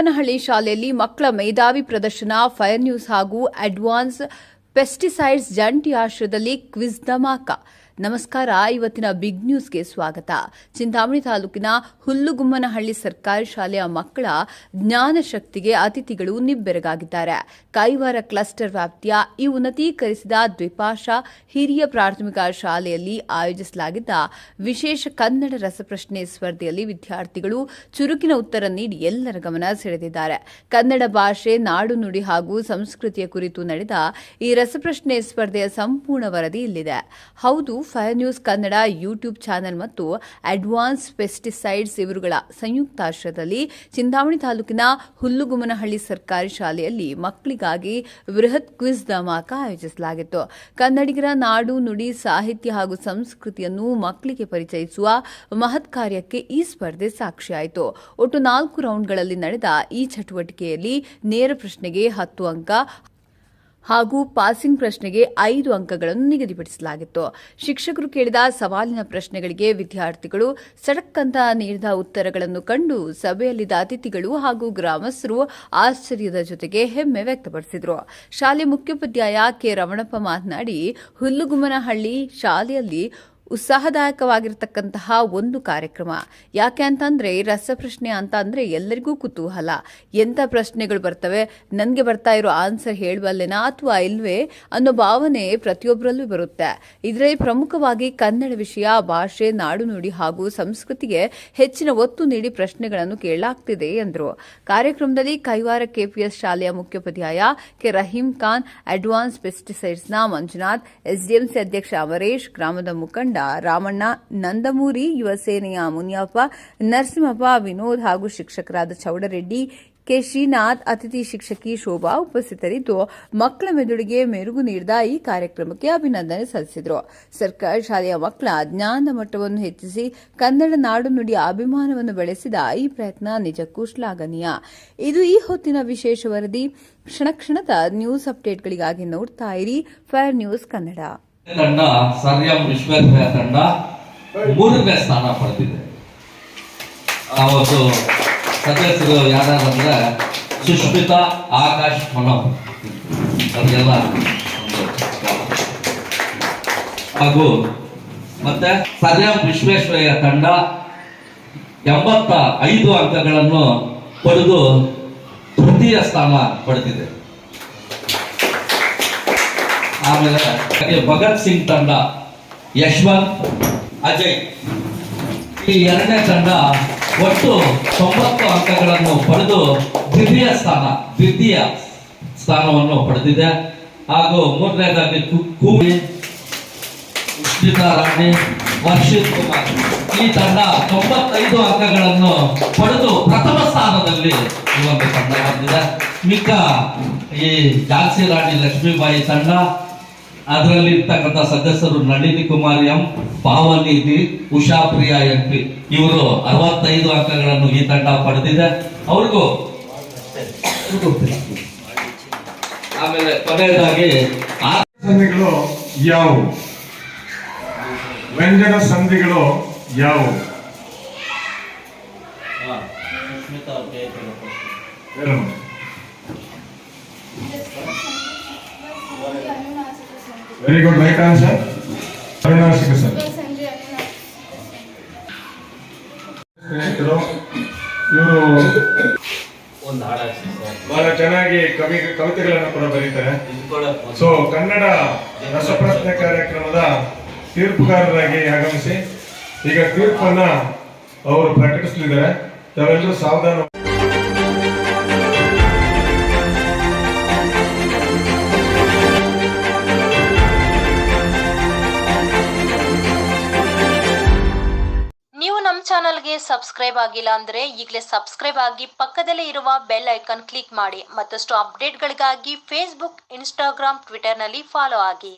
ಹುಲ್ಲುಗುಮ್ಮನಹಳ್ಳಿ ಶಾಲೆಯಲ್ಲಿ ಮಕ್ಕಳ ಮೇಧಾವಿ ಪ್ರದರ್ಶನ, ಫೈರ್ ನ್ಯೂಸ್ ಹಾಗೂ ಅಡ್ವಾನ್ಸ್ ಪೆಸ್ಟಿಸೈಡ್ಸ್ ಜಂಟಿ ಆಶ್ರಯದಲ್ಲಿ ಕ್ವಿಜ್ ಧಮಾಕ. ನಮಸ್ಕಾರ, ಇವತ್ತಿನ ಬಿಗ್ ನ್ಯೂಸ್ಗೆ ಸ್ವಾಗತ. ಚಿಂತಾಮಣಿ ತಾಲೂಕಿನ ಹುಲ್ಲುಗುಮ್ಮನಹಳ್ಳಿ ಸರ್ಕಾರಿ ಶಾಲೆಯ ಮಕ್ಕಳ ಜ್ಞಾನ ಶಕ್ತಿಗೆ ಅತಿಥಿಗಳು ನಿಬ್ಬೆರಗಾಗಿದ್ದಾರೆ. ಕೈವಾರ ಕ್ಲಸ್ಟರ್ ವ್ಯಾಪ್ತಿಯ ಈ ಉನ್ನತೀಕರಿಸಿದ ದ್ವಿಭಾಷಾ ಹಿರಿಯ ಪ್ರಾಥಮಿಕ ಶಾಲೆಯಲ್ಲಿ ಆಯೋಜಿಸಲಾಗಿದ್ದ ವಿಶೇಷ ಕನ್ನಡ ರಸಪ್ರಶ್ನೆ ಸ್ಪರ್ಧೆಯಲ್ಲಿ ವಿದ್ಯಾರ್ಥಿಗಳು ಚುರುಕಿನ ಉತ್ತರ ನೀಡಿ ಎಲ್ಲರ ಗಮನ ಸೆಳೆದಿದ್ದಾರೆ. ಕನ್ನಡ ಭಾಷೆ, ನಾಡು ನುಡಿ ಹಾಗೂ ಸಂಸ್ಕೃತಿಯ ಕುರಿತು ನಡೆದ ಈ ರಸಪ್ರಶ್ನೆ ಸ್ಪರ್ಧೆಯ ಸಂಪೂರ್ಣ ವರದಿ ಇಲ್ಲಿದೆ. ಹೌದು, fire news Kannada YouTube channel ಮತ್ತು ಅಡ್ವಾನ್ಸ್ ಪೆಸ್ಟಿಸೈಡ್ಸ್ ಇವರುಗಳ ಸಂಯುಕ್ತಾಶ್ರಯದಲ್ಲಿ ಚಿಂತಾಮಣಿ ತಾಲೂಕಿನ ಹುಲ್ಲುಗುಮ್ಮನಹಳ್ಳಿ ಸರ್ಕಾರಿ ಶಾಲೆಯಲ್ಲಿ ಮಕ್ಕಳಿಗಾಗಿ ಬೃಹತ್ ಕ್ವಿಜ್ ಧಮಾಕ ಆಯೋಜಿಸಲಾಗಿತ್ತು. ಕನ್ನಡಿಗರ ನಾಡು, ನುಡಿ, ಸಾಹಿತ್ಯ ಹಾಗೂ ಸಂಸ್ಕೃತಿಯನ್ನು ಮಕ್ಕಳಿಗೆ ಪರಿಚಯಿಸುವ ಮಹತ್ ಕಾರ್ಯಕ್ಕೆ ಈ ಸ್ಪರ್ಧೆ ಸಾಕ್ಷಿಯಾಯಿತು. ಒಟ್ಟು 4 ರೌಂಡ್ಗಳಲ್ಲಿ ನಡೆದ ಈ ಚಟುವಟಿಕೆಯಲ್ಲಿ ನೇರ ಪ್ರಶ್ನೆಗೆ 10 ಅಂಕ ಹಾಗೂ ಪಾಸಿಂಗ್ ಪ್ರಶ್ನೆಗೆ 5 ಅಂಕಗಳನ್ನು ನಿಗದಿಪಡಿಸಲಾಗಿತ್ತು. ಶಿಕ್ಷಕರು ಕೇಳಿದ ಸವಾಲಿನ ಪ್ರಶ್ನೆಗಳಿಗೆ ವಿದ್ಯಾರ್ಥಿಗಳು ಸಡಕ್ ಅಂತ ನೀಡಿದ ಉತ್ತರಗಳನ್ನು ಕಂಡು ಸಭೆಯಲ್ಲಿದ್ದ ಅತಿಥಿಗಳು ಹಾಗೂ ಗ್ರಾಮಸ್ಥರು ಆಶ್ಚರ್ಯದ ಜೊತೆಗೆ ಹೆಮ್ಮೆ ವ್ಯಕ್ತಪಡಿಸಿದರು. ಶಾಲೆ ಮುಖ್ಯೋಪಾಧ್ಯಾಯ ಕೆ. ರಮಣಪ್ಪ ಮಾತನಾಡಿ, ಹುಲ್ಲುಗುಮ್ಮನಹಳ್ಳಿ ಶಾಲೆಯಲ್ಲಿ ಉತ್ಸಾಹದಾಯಕವಾಗಿರತಕ್ಕಂತಹ ಒಂದು ಕಾರ್ಯಕ್ರಮ. ಯಾಕೆ ಅಂತಂದ್ರೆ ರಸಪ್ರಶ್ನೆ ಅಂತ ಅಂದ್ರೆ ಎಲ್ಲರಿಗೂ ಕುತೂಹಲ. ಎಂಥ ಪ್ರಶ್ನೆಗಳು ಬರ್ತವೆ, ನನಗೆ ಬರ್ತಾ ಇರೋ ಆನ್ಸರ್ ಹೇಳಬಲ್ಲೆನಾ ಅಥವಾ ಇಲ್ವೇ ಅನ್ನೋ ಭಾವನೆ ಪ್ರತಿಯೊಬ್ಬರಲ್ಲೂ ಬರುತ್ತೆ. ಇದರಲ್ಲಿ ಪ್ರಮುಖವಾಗಿ ಕನ್ನಡ ವಿಷಯ, ಭಾಷೆ, ನಾಡು ನುಡಿ ಹಾಗೂ ಸಂಸ್ಕೃತಿಗೆ ಹೆಚ್ಚಿನ ಒತ್ತು ನೀಡಿ ಪ್ರಶ್ನೆಗಳನ್ನು ಕೇಳಲಾಗ್ತಿದೆ ಎಂದರು. ಕಾರ್ಯಕ್ರಮದಲ್ಲಿ ಕೈವಾರ ಕೆಪಿಎಸ್ ಶಾಲೆಯ ಮುಖ್ಯೋಪಾಧ್ಯಾಯ ಕೆ. ರಹೀಂ ಖಾನ್, ಅಡ್ವಾನ್ಸ್ ಪೆಸ್ಟಿಸೈಡ್ಸ್ನ ಮಂಜುನಾಥ್, ಎಸ್ಡಿಎಂಸಿ ಅಧ್ಯಕ್ಷ ಅಮರೇಶ್, ಗ್ರಾಮದ ಮುಖಂಡ ರಾಮಣ್ಣ, ನಂದಮೂರಿ, ಯುವ ಸೇನೆಯ ಮುನಿಯಪ್ಪ, ನರಸಿಂಹಪ್ಪ, ವಿನೋದ್ ಹಾಗೂ ಶಿಕ್ಷಕರಾದ ಚೌಡರೆಡ್ಡಿ, ಕೆ. ಶ್ರೀನಾಥ್, ಅತಿಥಿ ಶಿಕ್ಷಕಿ ಶೋಭಾ ಉಪಸ್ಥಿತರಿದ್ದು ಮಕ್ಕಳ ಮೆದುಳಿಗೆ ಮೆರುಗು ನೀಡಿದ ಈ ಕಾರ್ಯಕ್ರಮಕ್ಕೆ ಅಭಿನಂದನೆ ಸಲ್ಲಿಸಿದರು. ಸರ್ಕಾರಿ ಶಾಲೆಯ ಮಕ್ಕಳ ಜ್ಞಾನ ಮಟ್ಟವನ್ನು ಹೆಚ್ಚಿಸಿ ಕನ್ನಡ ನಾಡು ನುಡಿಯ ಅಭಿಮಾನವನ್ನು ಬೆಳೆಸಿದ ಈ ಪ್ರಯತ್ನ ನಿಜಕ್ಕೂ ಶ್ಲಾಘನೀಯ. ಇದು ಈ ಹೊತ್ತಿನ ವಿಶೇಷ ವರದಿ. ಕ್ಷಣದ ನ್ಯೂಸ್ ಅಪ್ಡೇಟ್ಗಳಿಗಾಗಿ ನೋಡ್ತಾ ಇರಿ ಫೈರ್ ನ್ಯೂಸ್ ಕನ್ನಡ. ತಂಡ ಸರ್ಎಂ ವಿಶ್ವೇಶ್ವರಯ್ಯ ತಂಡ 3ನೇ ಸ್ಥಾನ ಪಡೆದಿದೆ. ಅವತ್ತು ಸದಸ್ಯರು ಯಾರಂದ್ರೆ ಸುಷ್ಮಿತಾ, ಆಕಾಶ್, ಮನೋಹ್ ಅವರಿಗೆಲ್ಲ ಹಾಗೂ ಮತ್ತೆ ಸರ್ಎಂ ವಿಶ್ವೇಶ್ವರಯ್ಯ ತಂಡ 85 ಅಂಕಗಳನ್ನು ಪಡೆದು ತೃತೀಯ ಸ್ಥಾನ ಪಡೆದಿದೆ. ಆಮೇಲೆ ಭಗತ್ ಸಿಂಗ್ ತಂಡ, ಯಶವಂತ್, ಅಜಯ್ ಈ 2ನೇ ತಂಡ ಒಟ್ಟು 90 ಅಂಕಗಳನ್ನು ಪಡೆದು ದ್ವಿತೀಯ ಸ್ಥಾನವನ್ನು ಪಡೆದಿದೆ. ಹಾಗೂ 3ನೇದಾಗಿ ಕೂವಿ, ಉಷ್ಮಿತಾ ರಾಣಿ, ವರ್ಷಿತ್ ಕುಮಾರ್ ಈ ತಂಡ 95 ಅಂಕಗಳನ್ನು ಪಡೆದು ಪ್ರಥಮ ಸ್ಥಾನದಲ್ಲಿ ಈ ಒಂದು ತಂಡ ಬಂದಿದೆ. ಮಿಕ್ಕ ಈ ಝಾನ್ಸಿ ರಾಣಿ ಲಕ್ಷ್ಮೀಬಾಯಿ ತಂಡ, ಅದರಲ್ಲಿ ಇರ್ತಕ್ಕಂಥ ಸದಸ್ಯರು ನಳಿನಿ ಕುಮಾರ್ ಎಂ, ಪಾವನಿಧಿ, ಉಷಾಪ್ರಿಯಾ ಎಂಪಿ ಇವರು 65 ಅಂಕಗಳನ್ನು ಈ ತಂಡ ಪಡೆದಿದೆ. ಅವ್ರಿಗೂ ಆಮೇಲೆ ಕೊನೆಯದಾಗಿ ಸಂಧಿಗಳು ಯಾವುವು, ವ್ಯಂಜನ ಸಂಧಿಗಳು ಯಾವುವು? Very good, right answer. ಅನುನಾಸಿಕ ಸಂಧಿ. ಸ್ನೇಹಿತರು, ಇವರು ಬಹಳ ಚೆನ್ನಾಗಿ ಕವಿತೆಗಳನ್ನು ಕೂಡ ಬರೀತಾರೆ. ಸೊ ಕನ್ನಡ ರಸಪ್ರಶ್ನೆ ಕಾರ್ಯಕ್ರಮದ ತೀರ್ಪುಗಾರರಾಗಿ ಆಗಮಿಸಿ ಈಗ ತೀರ್ಪನ್ನ ಅವರು ಪ್ರಕಟಿಸಲಿದ್ದಾರೆ. ತಾವೆಲ್ಲರೂ ಸಾವಧಾನ. ಚಾನಲ್ಗೆ ಸಬ್ಸ್ಕ್ರೈಬ್ ಆಗಿಲ್ಲ ಅಂದ್ರೆ ಈಗಲೇ ಸಬ್ಸ್ಕ್ರೈಬ್ ಆಗಿ ಪಕ್ಕದಲ್ಲೇ ಇರುವ ಬೆಲ್ ಐಕಾನ್ ಕ್ಲಿಕ್ ಮಾಡಿ. ಮತ್ತಷ್ಟು ಅಪ್ಡೇಟ್ಗಳಿಗಾಗಿ ಫೇಸ್ಬುಕ್, ಇನ್ಸ್ಟಾಗ್ರಾಮ್, ಟ್ವಿಟರ್ನಲ್ಲಿ ಫಾಲೋ ಆಗಿ.